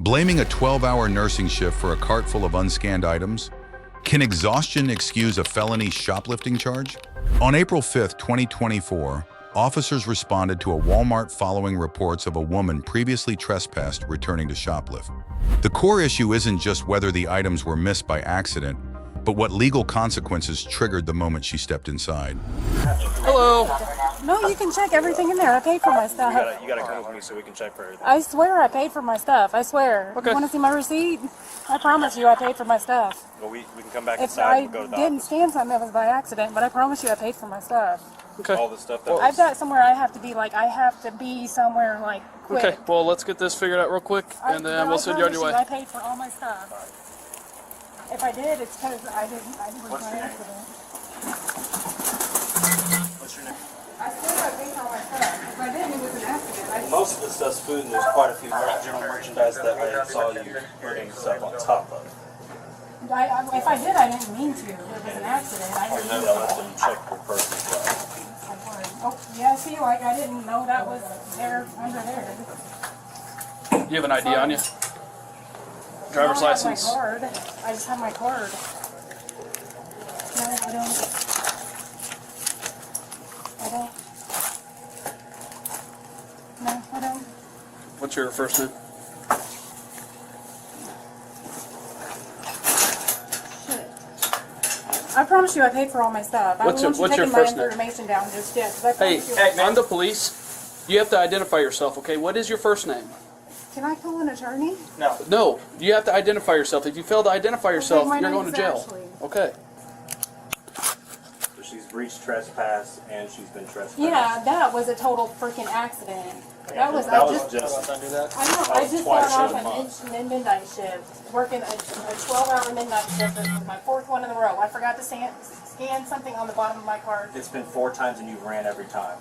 Blaming a 12-hour nursing shift for a cart full of unscanned items? Can exhaustion excuse a felony shoplifting charge? On April 5, 2024, officers responded to a Walmart following reports of a woman previously trespassed returning to shoplift. The core issue isn't just whether the items were missed by accident, but what legal consequences triggered the moment she stepped inside. Hello. No, you can check everything in there. I paid for my stuff. You gotta come with me so we can check for everything. I swear I paid for my stuff. I swear. Okay. You want to see my receipt? I promise you I paid for my stuff. Well, we can come back If inside I and we'll go to the didn't office. scan something, it was by accident, but I promise you I paid for my stuff. Okay. All the stuff that I've got somewhere I have to be, like, I have to be somewhere, like, quick. Okay, well, let's get this figured out real quick, and then we'll send you on your way. I paid for all my stuff. If I did, it's because I didn't. What's your name? What's your name? I swear I paid for all my stuff. If I didn't, it was an accident. Most of the stuff's food, and there's quite a few general merchandise that I saw you putting stuff on top of. If I did, I didn't mean to. It was an accident. I didn't mean to. Let them check your purse as well. Oh, yeah, see, like, I didn't know that was there, under there. You have an ID on you? Driver's license. I don't have my card. I just have my card. No, I don't. I don't. No, I don't. What's your first name? Shit. I promise you I paid for all my stuff. What's I don't want your you first taking my name? information down just yet. 'Cause I Hey, promise you I'm the police. You have to identify yourself, okay? What is your first name? Can I call an attorney? No, you have to identify yourself. If you fail to identify yourself, my you're going to name's jail. Ashley. Okay. So she's breached trespass, and she's been trespassed. Yeah, that was a total freaking accident. That was, That I was just, just. I know, that I was just twice got in a off month. a midnight shift, working a 12-hour midnight shift. This was my fourth one in a row. I forgot to scan something on the bottom of my card. It's been 4 times, and you've ran every time.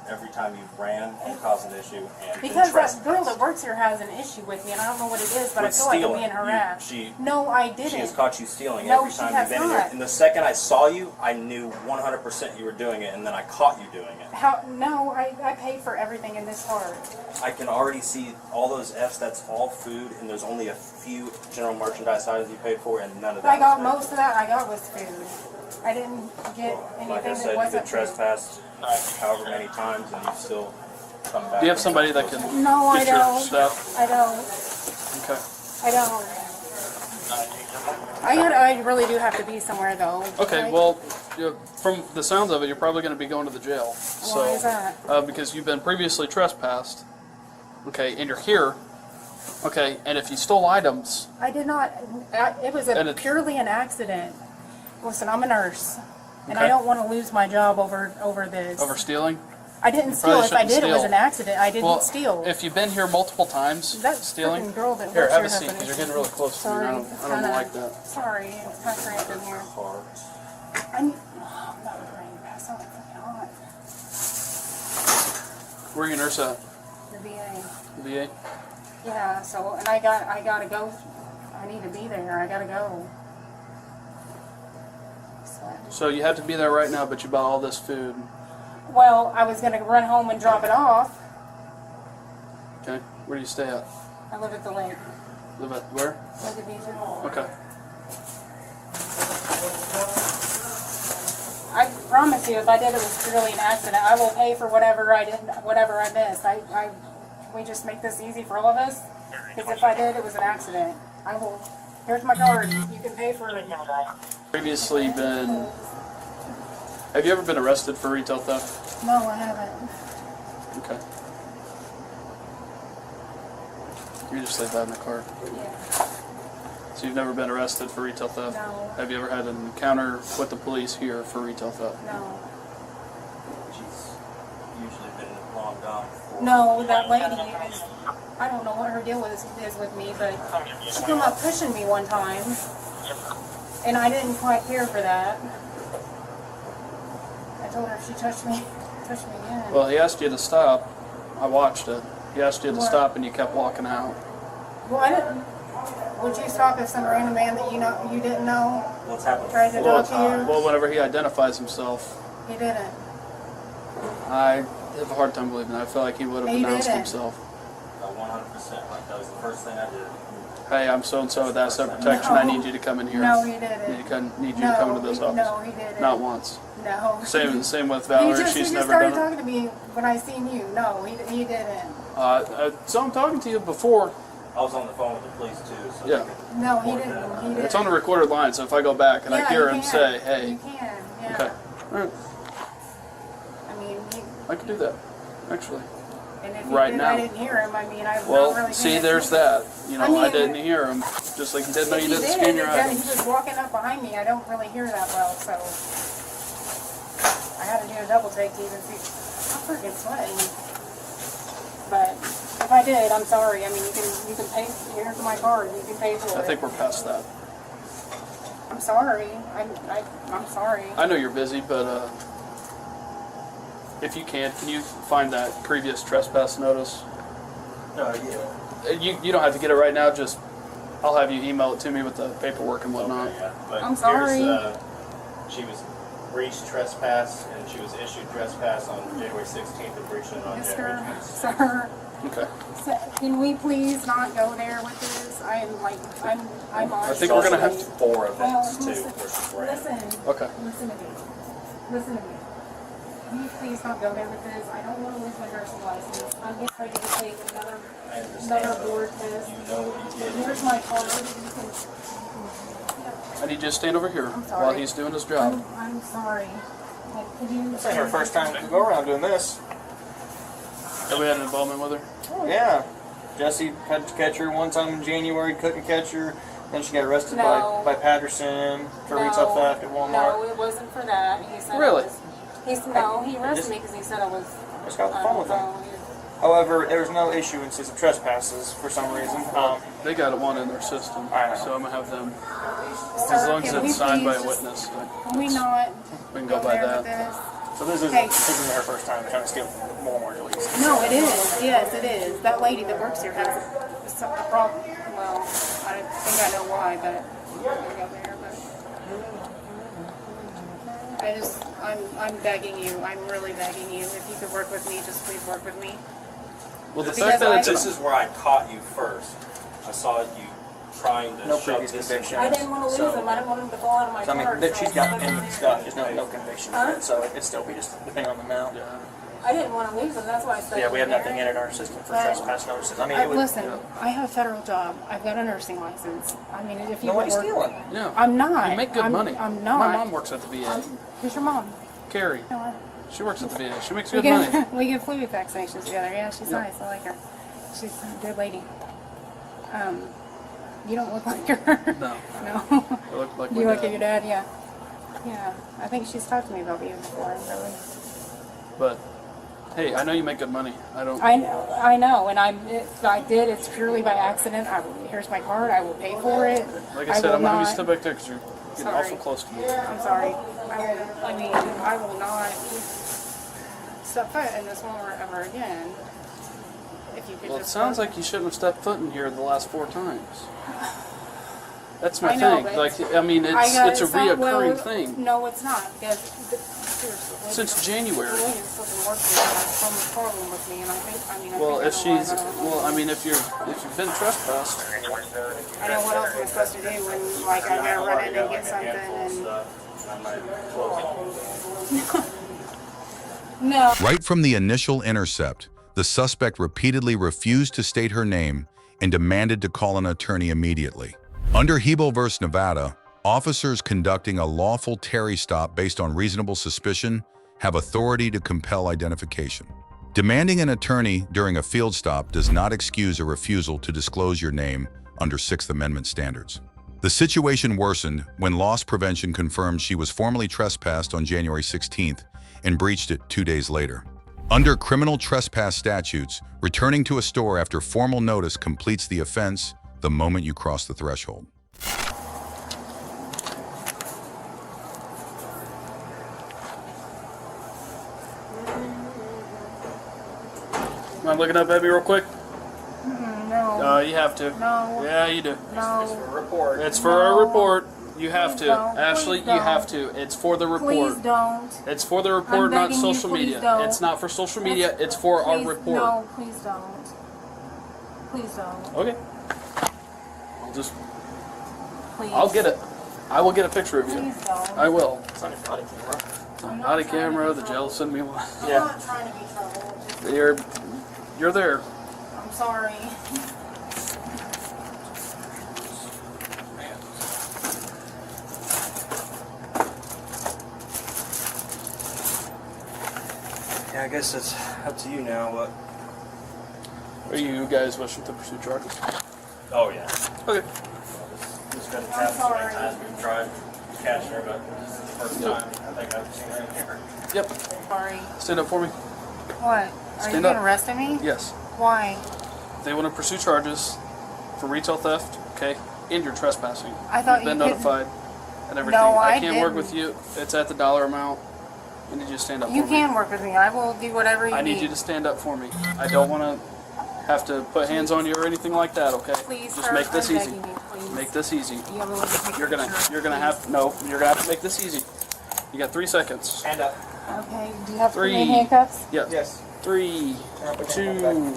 Every time you've ran and caused an issue and been Because that trespassed. girl that works here has an issue with me, and I don't know what it is, but I With feel like I'm stealing. being harassed. No, I didn't. She has caught you stealing No, every she time has you've been here. not. And the second I saw you, I knew 100% you were doing it, and then I caught you doing it. How? No, I paid for everything in this card. I can already see all those F's. That's all food, and there's only a few general merchandise items you paid for, and none of that. I got was paid most of that. I got was food. I didn't get for. anything Like I that said, you've wasn't been food. trespassed however many times, and you still come back. Do you have somebody that can No, I get your don't. stuff? I don't. Okay. I don't. I really do have to be somewhere though. Okay, Like, well, from the sounds of it, you're probably going to be going to the jail. So, why is that? Because you've been previously trespassed, okay, and you're here, okay, and if you stole items, I did not. It was And it's- purely an accident. Listen, I'm a nurse, and I Okay. don't want to lose my job over this. over stealing, I didn't steal. probably If I shouldn't did, it was steal. an accident. I didn't well, steal. if you've been here multiple times, That stealing, freaking girl that here, works have here a has seat, an because you're issue. getting really close to me, and Sorry, I it's don't kinda- like that. Sorry, it's kind of cramped in here. Heart. I need. Oh, I'm not ready to pass out. It's fucking hot. Where are your nurse at? The VA. VA? Yeah. So, and I gotta go. I need to be there. I gotta go. So you have to be there right now, but you bought all this food. Well, I was gonna run home and drop it off. Okay, where do you stay at? I live at the lake. Live at where? Lake of Beach. Okay. I promise you, if I did, it was purely an accident. I will pay for whatever I did, whatever I missed. Can we just make this easy for all of us? Because if I did, it was an accident. I will. Here's my card. You can pay for it. Previously been. Have you ever been arrested for retail theft? No, I haven't. Okay. You just leave that in the car. Yeah. So you've never been arrested for retail theft? No. Have you ever had an encounter with the police here for retail theft? No. She's usually been long gone before. No, that lady is. I don't know what her deal is with me, but she came up pushing me one time, and I didn't quite care for that. I told her if she touched me again. Well, he asked you to stop. I watched it. He asked you to What? stop and you kept walking out. Well, I didn't. Would you stop if some random man that you didn't know What's happened tried to 4 talk to you? times. Well, whenever he identifies himself, He didn't. I have a hard time believing that. I feel like he would have He announced didn't. himself. 100% right. That was the first thing I did. Hey, I'm so and so with asset protection. I need you to come in here. No, he didn't. Need you to come into this office. No, he didn't. Not once. No. Same with He Valerie. just She's never started done it. talking to me when I seen you. No, he didn't. So I'm talking to you before. I was on the phone with the police too. So Yeah. No, he didn't. He didn't. It's on the recorded line, so if I go back and I hear him you can. say, "Hey," You can. Yeah. okay, all right, I mean, I can do that, actually. and if Right did, now. I didn't hear him. I mean, I Well, not really see, paying there's attention. that. You know, I mean, I didn't hear him, just like you didn't know you He didn't did. scan your He items. was walking up behind me. I don't really hear that well, so I had to do a double take to even see. I'm freaking sweating. But if I did, I'm sorry. I mean, you can pay. Here's my card. You can pay for I it. think we're past that. I'm sorry. I'm sorry. I know you're busy, but if you can you find that previous trespass notice? No, yeah. You don't have to get it right now. Just I'll have you email it to me with the paperwork and whatnot. Okay, yeah. But I'm sorry. Here's, she was breached trespass, and she was issued trespass on January 16th and breached it on January Mister, 26th. sir, Okay. can we please not go there with this? I am like, I'm on. I think we're gonna have to- 4 events too, listen, where she's ran. listen, Okay. listen to me. Listen to me. Can you please not go there with this? I don't want to lose my nursing license. I'm getting ready to take I understand, another but board test. you know what you did. Here's my card. I need you to stand over here I'm sorry. while he's doing his job. I'm sorry. Like, could you? This ain't her first time to go around doing this. Have we had an involvement with her? Yeah. Jesse had to catch her one time in January, couldn't catch her. Then she got arrested No. by Patterson for retail theft at Walmart. No, it wasn't for that. He said Really? he arrested me because he said I was. Just got off the phone with him. he- However, there was no issuances of trespasses for some reason. They got one in their system, I know. so I'm gonna have them. Sir, As long as can we it's signed by a please just- witness, Can we not we can go by there that. with this? So this Hey. isn't her first time trying to steal Walmart at least. No, it is. Yes, it is. That lady that works here has a problem. Well, I think I know why, but I'm gonna go there. But I'm begging you. I'm really begging you. If you could work with me, just please work with me. Well, the Because fact that it's This is where I caught you first. I saw you trying to No shove previous this conviction. I didn't want to lose So- him. I didn't want him to fall out of my So, I mean, card. that she's got I any stuff. There's no conviction Huh? for it, so it'd still be just depending on the amount. yeah. I didn't want to lose him. That's why I stuck Yeah, we him have nothing there. in our system for But- trespass notices. I mean, it would. Listen, I have a federal job. I've got a nursing license. I mean, if you Nobody's would work, stealing. Yeah. I'm not. You make good money. I'm not. My mom works at the VA. Who's your mom? Carrie. No, She works at the VA. She makes we good money. get we get flu vaccinations together. Yeah, she's Yeah. nice. I like her. She's a good lady. You don't look like her. No. No. I look like my You look dad. at your dad. Yeah. Yeah. I think she's talked to me about you before. Really. But hey, I know you make good money. I don't. I know, and if I did, it's purely by accident. Here's my card. I will pay for it. Like I said, I'm will gonna be not- still back there because you're getting Sorry. awful close to me. I'm sorry. I will not step foot in this Walmart ever again. If you could Well, it just. sounds like you shouldn't have stepped foot in here the last 4 times. That's my I know, thing. but Like, I mean, it's a reoccurring thing No, it's not, because seriously. since January. The lady that's supposed to work here has some problem with me, and I think. Well, I if think I know she's, why, but I don't know. well, I mean, if you've been trespassed, I know what else I'm supposed to do when, like, I gotta run in and get something, and. I might close it. No. Right from the initial intercept, the suspect repeatedly refused to state her name and demanded to call an attorney immediately. Under Hiibel v. Nevada, officers conducting a lawful Terry stop based on reasonable suspicion have authority to compel identification. Demanding an attorney during a field stop does not excuse a refusal to disclose your name under Sixth Amendment standards. The situation worsened when loss prevention confirmed she was formally trespassed on January 16th and breached it 2 days later. Under criminal trespass statutes, returning to a store after formal notice completes the offense the moment you cross the threshold. mind looking up at me real quick? No. You have to. No. Yeah, you do. No. Report. It's for No. a report. You have Please to. don't. Ashley, Please you don't. have to. It's for the report. Please don't. It's for the report, I'm not begging you, social please media. don't. It's not for social media. It's for our Please- report. No, please don't. Please don't. Okay. I'll just, Please. I'll get it. I will get a picture of you. Please don't. I will. It's on your body camera. I'm not Body trying to camera, be the jail send me one. I'm Yeah. not trying to be trouble. Just, You're there. I'm sorry. Yeah, I guess it's up to you now. What? Are you guys wishing to pursue charges? Oh yeah. Okay. Just got to I'm tap so many sorry. times. We've tried catching her, but this is the first Yep. time I think I've seen her in here. Yep. Sorry. Stand up for me. What? Are Stand you going up. to arrest me? Yes. Why? They want to pursue charges for retail theft, okay, and you're trespassing. I thought You've been you couldn't- notified and everything. No, I I can't work didn't. with you. It's at the dollar amount. I need you to stand up You for me. can work with me. I will do whatever you I need. need you to stand up for me. I don't want to have to put hands on you or anything like that, okay? Please, Just sir, make this I'm easy. begging you, please. Make this easy. You have a little picture. You're gonna please. have you're gonna have to make this easy. You got 3 seconds. Hand up. Okay. Do you have to put me in 3. handcuffs? Yes. Yes. 3, Put 2. your hand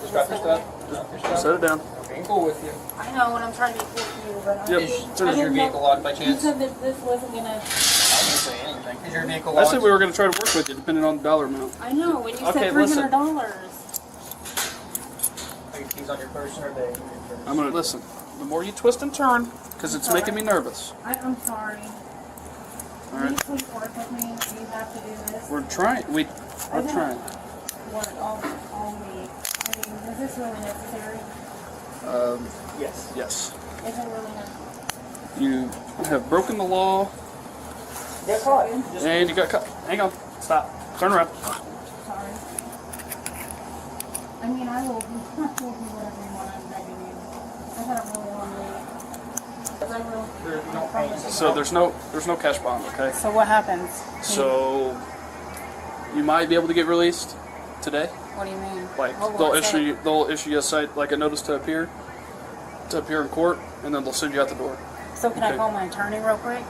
Strap your stuff. Strap your stuff. Set it down. I'm being cool with you. I know, and I'm trying to be cool with you, but Yep. I Is didn't your know- vehicle locked by You chance? said that this wasn't gonna. I didn't say anything. Is your vehicle I locked? said we were gonna try to work with you, depending on the dollar amount. I know. When you Okay, said listen. $300. Are your keys on your person or they? I'm gonna listen. The more you twist and turn, because it's making me nervous. I'm sorry. All Can you right. please work with me? Do you have to do this? We're trying. We're trying. Work all week. I mean, is this really necessary? Yes. Yes. Is it really necessary? You have broken the law, Get caught. Just and you got caught. Hang on. Stop. Turn around. Sorry. I mean, I will do whatever you want. I'm begging you. I had a really long week. I really, you don't pay anything. So there's no cash bond, okay? So what happens? So you might be able to get released today. What do you mean? Like What will it say? they'll issue you a cite, like a notice to appear in court, and then they'll send you out the door. So can I okay. call my attorney real quick?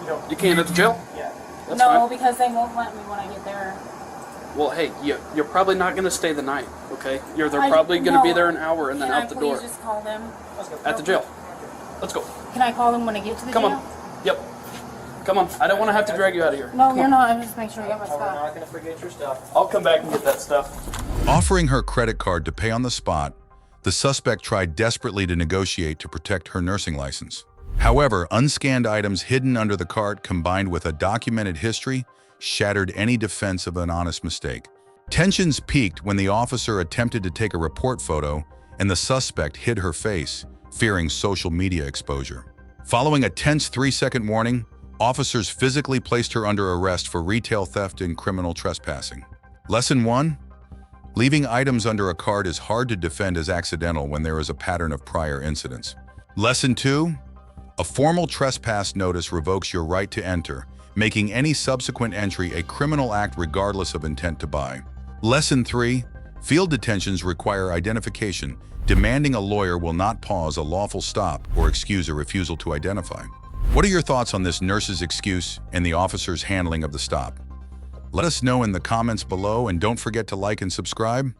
You don't. You can't at the jail. Yeah. That's No, fine. because they won't let me when I get there. Well, hey, you're probably not going to stay the night, okay? They're I- probably going to be no. there an hour and then Can out the I door. please just call them? Let's go. At the jail. Let's go. Can I call them when I get to the Come jail? on. Yep. Come on. I don't want to have to drag you out of here. No, Come you're on. not. I'm just making sure you got my We're stuff. not gonna forget your stuff. I'll come back and get that stuff. Offering her credit card to pay on the spot, the suspect tried desperately to negotiate to protect her nursing license. However, unscanned items hidden under the cart combined with a documented history shattered any defense of an honest mistake. Tensions peaked when the officer attempted to take a report photo and the suspect hid her face, fearing social media exposure. Following a tense 3-second warning, officers physically placed her under arrest for retail theft and criminal trespassing. Lesson 1. Leaving items under a cart is hard to defend as accidental when there is a pattern of prior incidents. Lesson 2. A formal trespass notice revokes your right to enter, making any subsequent entry a criminal act regardless of intent to buy. Lesson 3. Field detentions require identification. Demanding a lawyer will not pause a lawful stop or excuse a refusal to identify. What are your thoughts on this nurse's excuse and the officer's handling of the stop? Let us know in the comments below, and don't forget to like and subscribe.